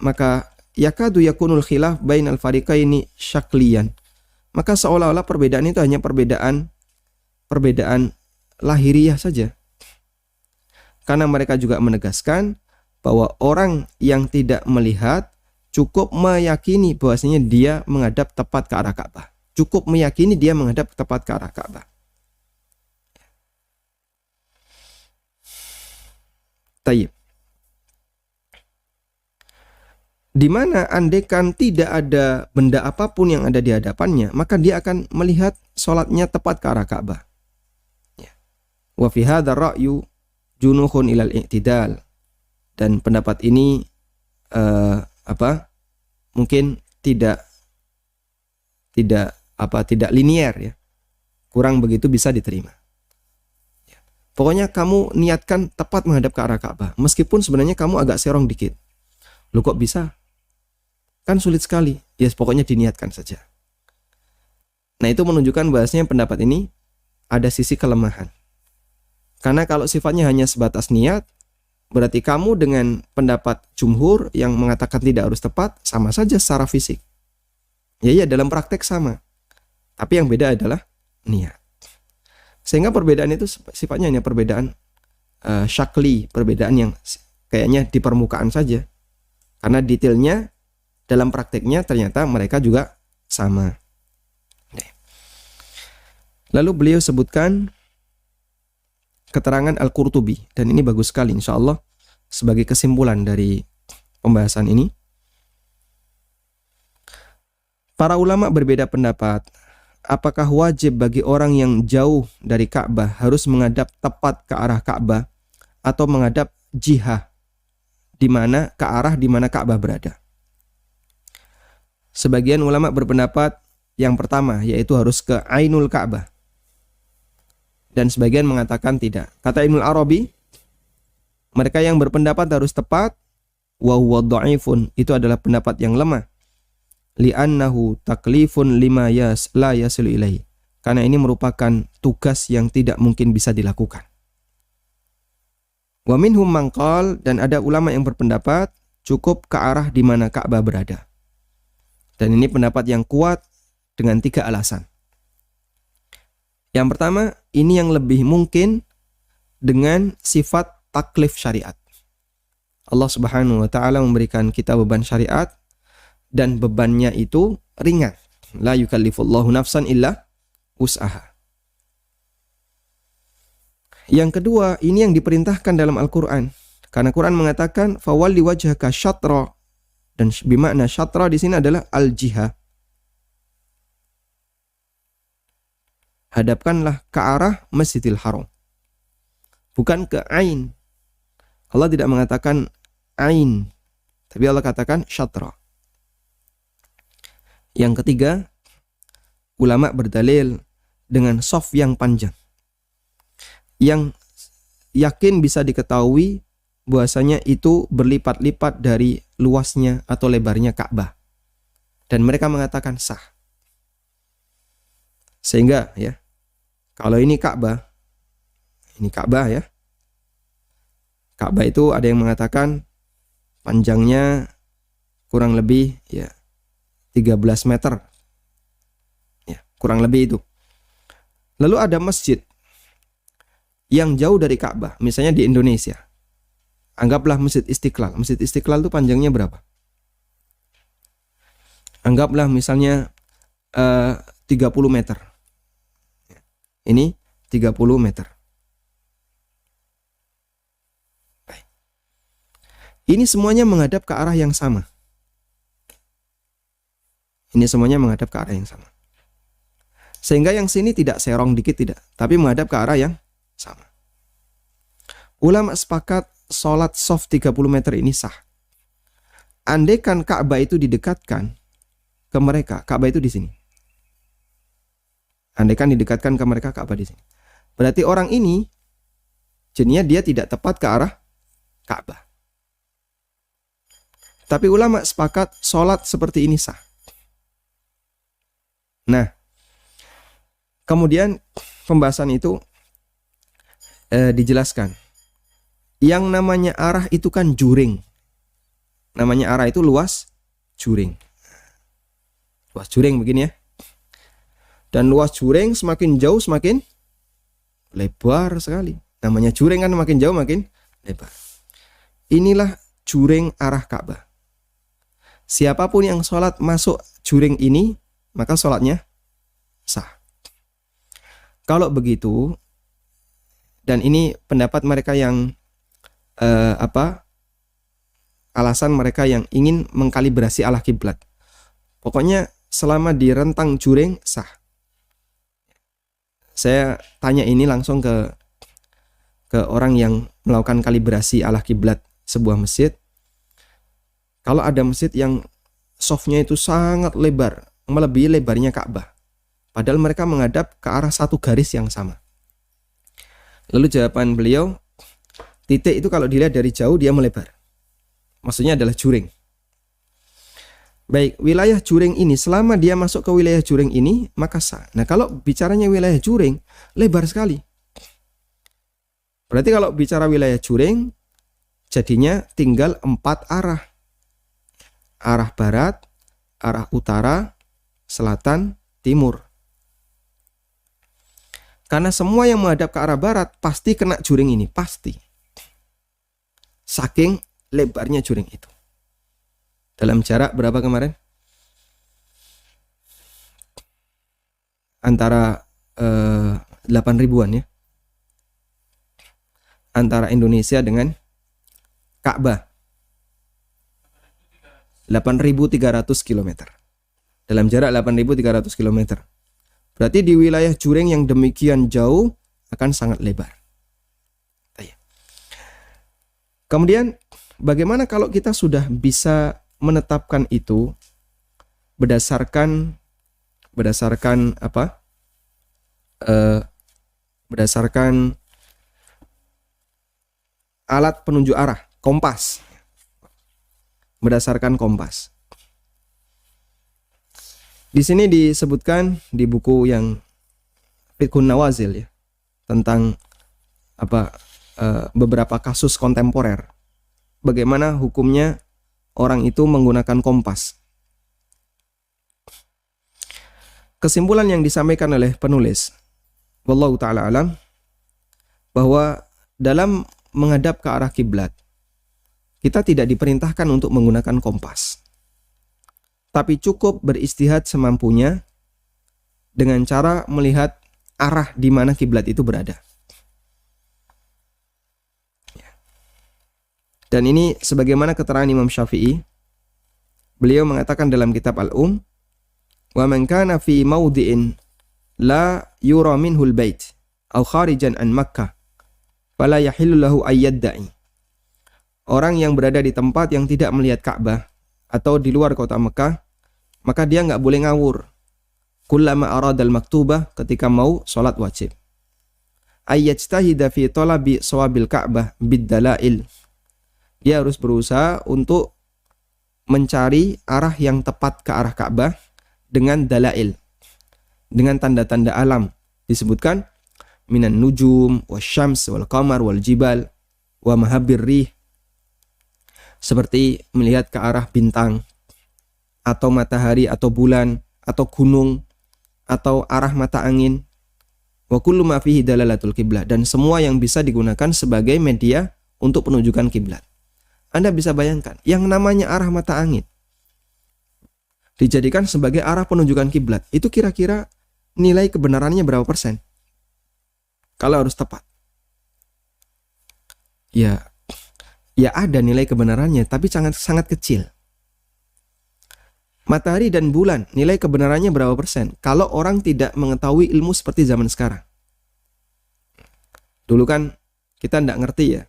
maka yakadu yakunul khilaf bainal fariqaini syakliyan. Maka seolah-olah perbedaan itu hanya perbedaan lahiriah saja. Karena mereka juga menegaskan bahwa orang yang tidak melihat cukup meyakini bahwasanya dia menghadap tepat ke arah Ka'bah. Cukup meyakini dia menghadap tepat ke arah Ka'bah. Tayyib. Di mana andaikan tidak ada benda apapun yang ada di hadapannya, maka dia akan melihat sholatnya tepat ke arah Ka'bah. Wa fi hadzal ra'yu junuhun ilal i'tidal. Dan pendapat ini mungkin tidak linier ya. kurang begitu bisa diterima. Pokoknya kamu niatkan tepat menghadap ke arah Ka'bah, meskipun sebenarnya kamu agak serong dikit. Loh kok bisa? Kan sulit sekali. Ya pokoknya diniatkan saja. Nah itu menunjukkan bahasanya pendapat ini ada sisi kelemahan. Karena kalau sifatnya hanya sebatas niat, berarti kamu dengan pendapat jumhur yang mengatakan tidak harus tepat, sama saja secara fisik. Ya dalam praktek sama. Tapi yang beda adalah niat. Sehingga perbedaan itu sifatnya hanya perbedaan syakli, perbedaan yang kayaknya di permukaan saja. Karena detailnya dalam prakteknya ternyata mereka juga sama. Lalu beliau sebutkan keterangan Al-Qurtubi, dan ini bagus sekali insyaallah sebagai kesimpulan dari pembahasan ini. Para ulama berbeda pendapat, apakah wajib bagi orang yang jauh dari Ka'bah harus menghadap tepat ke arah Ka'bah atau menghadap jihah ke arah di mana Ka'bah berada. Sebagian ulama berpendapat yang pertama, yaitu harus ke Ainul Ka'bah. Dan sebagian mengatakan tidak. Kata Ibnul Arabi, mereka yang berpendapat harus tepat, wa huwa dha'ifun, itu adalah pendapat yang lemah. Li'annahu taklifun lima la yasilu ilaihi. Karena ini merupakan tugas yang tidak mungkin bisa dilakukan. Wa minhum man qala, dan ada ulama yang berpendapat cukup ke arah di mana Ka'bah berada. Dan ini pendapat yang kuat dengan 3 alasan. Yang pertama, ini yang lebih mungkin dengan sifat taklif syariat. Allah Subhanahu wa taala memberikan kita beban syariat dan bebannya itu ringan. La yukallifullahu nafsan illa wus'aha. Yang kedua, ini yang diperintahkan dalam Al-Qur'an. Karena Quran mengatakan fawalli wajhaka syatra, dan bermakna syatra di sini adalah al-jihah. Hadapkanlah ke arah Masjidil Haram, bukan ke Ain. Allah tidak mengatakan Ain, tapi Allah katakan syatra. Yang ketiga, ulama berdalil dengan shaf yang panjang, yang yakin bisa diketahui bahwasanya itu berlipat-lipat dari luasnya atau lebarnya Ka'bah. Dan mereka mengatakan sah. Sehingga ya, kalau ini Ka'bah ya. Ka'bah itu ada yang mengatakan panjangnya kurang lebih ya 13 meter. Ya, kurang lebih itu. Lalu ada masjid yang jauh dari Ka'bah, misalnya di Indonesia. Anggaplah Masjid Istiqlal. Masjid Istiqlal itu panjangnya berapa? Anggaplah misalnya 30 meter. Ini 30 meter. Baik. Ini semuanya menghadap ke arah yang sama. Ini semuanya menghadap ke arah yang sama. Sehingga yang sini tidak serong dikit, tidak, tapi menghadap ke arah yang sama. Ulama sepakat sholat shaf 30 meter ini sah. Andaikan Ka'bah itu didekatkan ke mereka, Ka'bah itu di sini. Andaikan didekatkan ke mereka Ka'bah di sini, berarti orang ini jadinya dia tidak tepat ke arah Ka'bah. Tapi ulama sepakat sholat seperti ini sah. Nah, kemudian pembahasan itu dijelaskan. Yang namanya arah itu kan juring. Namanya arah itu luas juring. Luas juring begini ya. Dan luas juring semakin jauh semakin lebar sekali. Namanya juring kan makin jauh makin lebar. Inilah juring arah Ka'bah. Siapapun yang sholat masuk juring ini, maka sholatnya sah. Kalau begitu, dan ini pendapat mereka yang alasan mereka yang ingin mengkalibrasi arah kiblat. Pokoknya selama di rentang juring sah. Saya tanya ini langsung ke orang yang melakukan kalibrasi arah kiblat sebuah masjid. Kalau ada masjid yang shafnya itu sangat lebar, melebihi lebarnya Ka'bah, Padahal mereka menghadap ke arah satu garis yang sama. Lalu jawaban beliau, titik itu kalau dilihat dari jauh dia melebar. Maksudnya adalah juring. Baik, wilayah juring ini, selama dia masuk ke wilayah juring ini, maka sah. Nah, kalau bicaranya wilayah juring, lebar sekali. Berarti kalau bicara wilayah juring, jadinya tinggal 4 arah. Arah barat, arah utara, selatan, timur. Karena semua yang menghadap ke arah barat pasti kena juring ini, pasti. Saking lebarnya juring itu. Dalam jarak berapa kemarin? Antara 8 ribuan ya. Antara Indonesia dengan Ka'bah. 8.300 km. Dalam jarak 8.300 km. Berarti di wilayah juring yang demikian jauh akan sangat lebar. Kemudian bagaimana kalau kita sudah bisa menetapkan itu berdasarkan apa? Berdasarkan alat penunjuk arah, kompas. Berdasarkan kompas. Di sini disebutkan di buku yang Fiqhun Nawazil ya, tentang beberapa kasus kontemporer. Bagaimana hukumnya orang itu menggunakan kompas. Kesimpulan yang disampaikan oleh penulis, wallahu taala alam, bahwa dalam menghadap ke arah kiblat, kita tidak diperintahkan untuk menggunakan kompas. Tapi cukup beristihad semampunya dengan cara melihat arah di mana kiblat itu berada. Dan ini sebagaimana keterangan Imam Syafi'i, beliau mengatakan dalam kitab Al-Um, wa man kana fi mawdi'in la yura minhu al-bait aw kharijan an Makkah fala yahillu lahu ayyadda'i. Orang yang berada di tempat yang tidak melihat Ka'bah atau di luar kota Mekah, maka dia nggak boleh ngawur. Kullama aradal maktubah, ketika mau sholat wajib. Ayyajtahida fi talabi sawabil Ka'bah bid-dalail. Dia harus berusaha untuk mencari arah yang tepat ke arah Ka'bah dengan dalail, dengan tanda-tanda alam. Disebutkan minan nujum wasyams wal qamar wal jibal wa mahabir rih, seperti melihat ke arah bintang atau matahari atau bulan atau gunung atau arah mata angin. Wa kullu ma fihi dalalatul qiblah, dan semua yang bisa digunakan sebagai media untuk penunjukan kiblat. Anda bisa bayangkan, yang namanya arah mata angin dijadikan sebagai arah penunjukan kiblat, itu kira-kira nilai kebenarannya berapa persen? Kalau harus tepat. Ya ada nilai kebenarannya, tapi sangat kecil. Matahari dan bulan, nilai kebenarannya berapa persen? Kalau orang tidak mengetahui ilmu seperti zaman sekarang. Dulu kan kita tidak ngerti ya,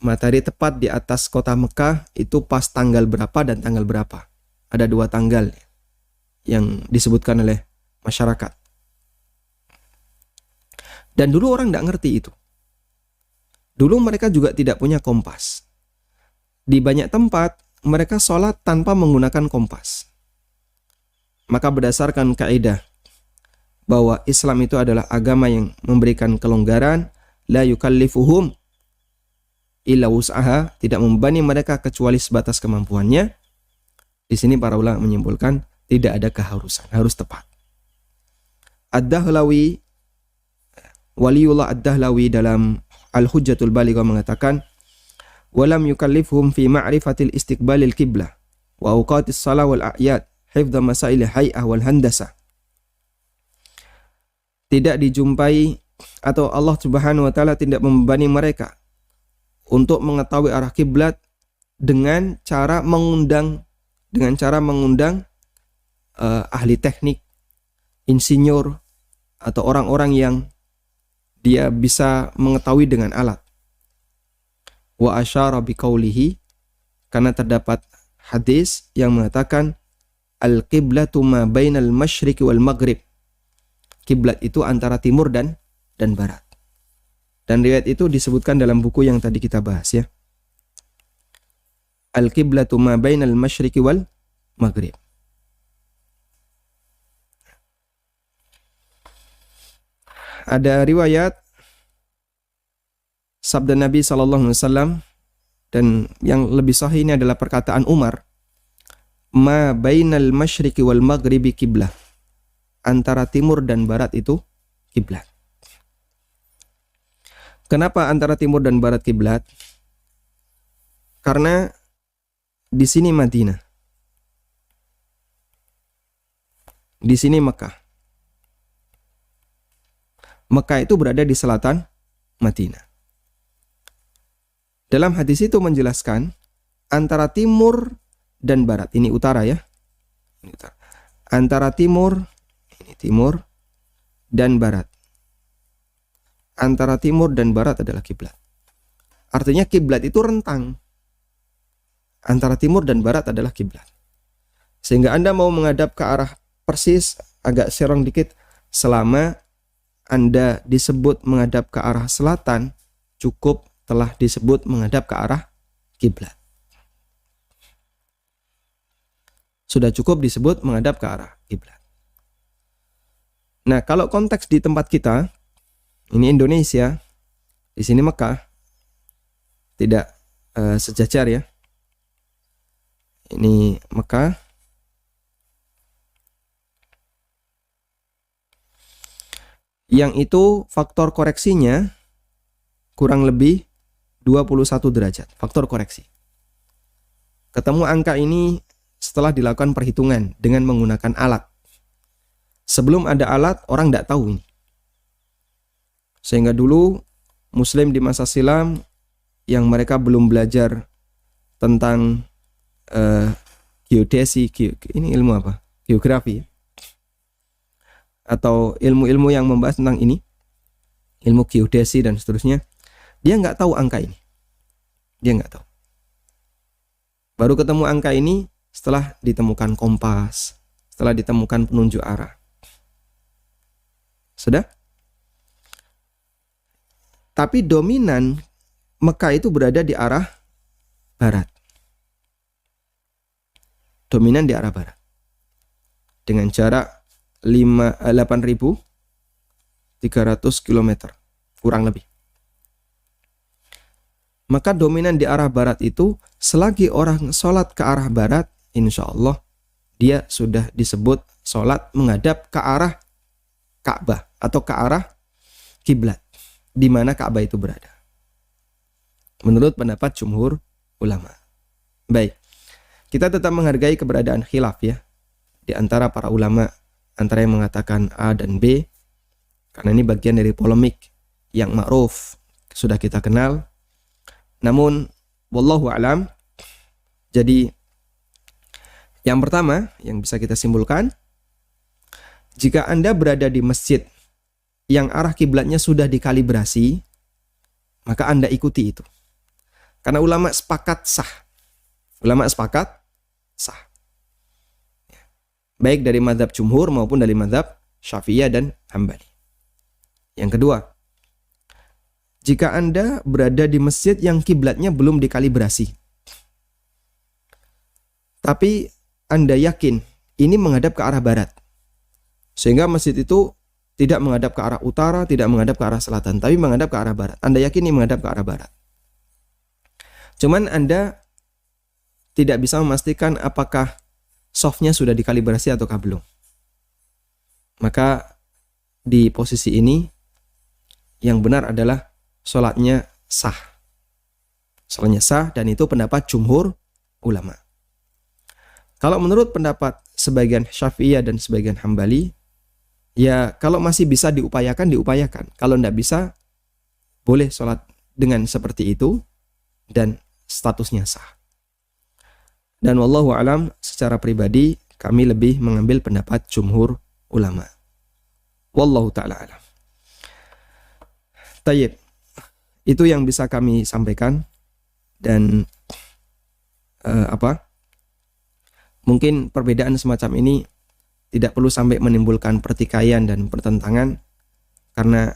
matahari tepat di atas kota Mekah itu pas tanggal berapa dan tanggal berapa. Ada 2 tanggal yang disebutkan oleh masyarakat. Dan dulu orang tidak ngerti itu. Dulu mereka juga tidak punya kompas. Di banyak tempat mereka sholat tanpa menggunakan kompas. Maka berdasarkan kaidah bahwa Islam itu adalah agama yang memberikan kelonggaran, la yukallifuhum illa wus'aha, tidak membebani mereka kecuali sebatas kemampuannya. Di sini para ulama menyimpulkan tidak ada keharusan, harus tepat. Ad-Dahlawi, Waliullah Ad-Dahlawi dalam Al-Hujjatul Balighah mengatakan, walam yukallifhum fi ma'rifatil istiqbalil qiblah wa awqatis shalah wal a'yad hifdha masail hay'ah wal handasah. Tidak dijumpai atau Allah Subhanahu wa taala tidak membebani mereka untuk mengetahui arah kiblat dengan cara mengundang ahli teknik, insinyur, atau orang-orang yang dia bisa mengetahui dengan alat. Wa asyara biqaulihi, karena terdapat hadis yang mengatakan al-qiblatu ma bainal masyriqi wal maghrib. kiblat itu antara timur dan barat. Dan riwayat itu disebutkan dalam buku yang tadi kita bahas ya. Al-qiblatu ma bainal masyriqi wal maghrib. Ada riwayat sabda Nabi SAW, dan yang lebih sahih ini adalah perkataan Umar, ma bainal masyriqi wal maghribi kiblah, antara timur dan barat itu kiblat. Kenapa antara timur dan barat kiblat? Karena di sini Madinah, di sini Mekah. Mekah itu berada di selatan Madinah. Dalam hadis itu menjelaskan antara timur dan barat, ini utara ya. Ini utara. Antara timur, ini timur dan barat. Antara timur dan barat adalah kiblat. Artinya kiblat itu rentang. Antara timur dan barat adalah kiblat. Sehingga Anda mau menghadap ke arah persis, agak serong dikit, selama Anda disebut menghadap ke arah selatan, cukup telah disebut menghadap ke arah kiblat. Sudah cukup disebut menghadap ke arah kiblat. Nah, kalau konteks di tempat kita, ini Indonesia, di sini Mekah, tidak sejajar ya. Ini Mekah. Yang itu faktor koreksinya kurang lebih 21 derajat. Faktor koreksi. Ketemu angka ini setelah dilakukan perhitungan dengan menggunakan alat. Sebelum ada alat, orang tidak tahu ini. Sehingga dulu Muslim di masa silam yang mereka belum belajar tentang geodesi, ini ilmu apa? Geografi ya? Atau ilmu-ilmu yang membahas tentang ini, ilmu geodesi dan seterusnya, dia nggak tahu angka ini. Dia nggak tahu. Baru ketemu angka ini setelah ditemukan kompas, setelah ditemukan penunjuk arah. Sudah? Tapi dominan Mekah itu berada di arah barat. Dominan di arah barat. Dengan jarak 8.300 km kurang lebih. Maka dominan di arah barat itu, selagi orang sholat ke arah barat, insya Allah dia sudah disebut sholat menghadap ke arah Ka'bah atau ke arah kiblat, di mana Ka'bah itu berada. Menurut pendapat jumhur ulama. Baik, kita tetap menghargai keberadaan khilaf ya di antara para ulama, antara yang mengatakan A dan B, karena ini bagian dari polemik yang ma'ruf, sudah kita kenal. Namun wallahu alam, jadi yang pertama yang bisa kita simpulkan, jika Anda berada di masjid yang arah kiblatnya sudah dikalibrasi, maka Anda ikuti itu. Karena ulama sepakat sah. Ulama sepakat sah. Baik dari mazhab jumhur maupun dari mazhab Syafi'iyah dan Hambali. Yang kedua, jika Anda berada di masjid yang kiblatnya belum dikalibrasi, tapi Anda yakin ini menghadap ke arah barat, sehingga masjid itu tidak menghadap ke arah utara, tidak menghadap ke arah selatan, tapi menghadap ke arah barat. Anda yakin ini menghadap ke arah barat. Cuman Anda tidak bisa memastikan apakah softnya sudah dikalibrasi ataukah belum. Maka di posisi ini yang benar adalah sholatnya sah. Sholatnya sah, dan itu pendapat jumhur ulama. Kalau menurut pendapat sebagian Syafi'iyah dan sebagian Hambali, ya kalau masih bisa diupayakan, diupayakan. Kalau tidak bisa, boleh sholat dengan seperti itu dan statusnya sah. Dan wallahu alam, secara pribadi kami lebih mengambil pendapat jumhur ulama. Wallahu ta'ala alam. Tayyib, itu yang bisa kami sampaikan. Dan mungkin perbedaan semacam ini tidak perlu sampai menimbulkan pertikaian dan pertentangan, karena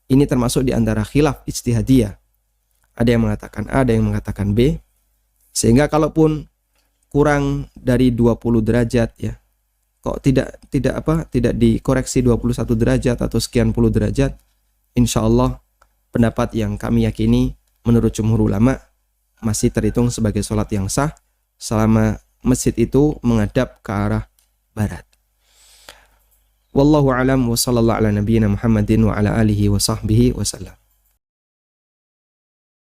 ini termasuk di antara khilaf ijtihadiyah. Ada yang mengatakan A, ada yang mengatakan B, sehingga kalaupun kurang dari 20 derajat ya, kok tidak dikoreksi 21 derajat atau sekian puluh derajat, insya Allah pendapat yang kami yakini menurut jumhur ulama masih terhitung sebagai sholat yang sah selama masjid itu menghadap ke arah barat. Wallahu a'lam wa sallallahu ala nabiyyina Muhammadin wa ala alihi wa sahbihi wa sallam.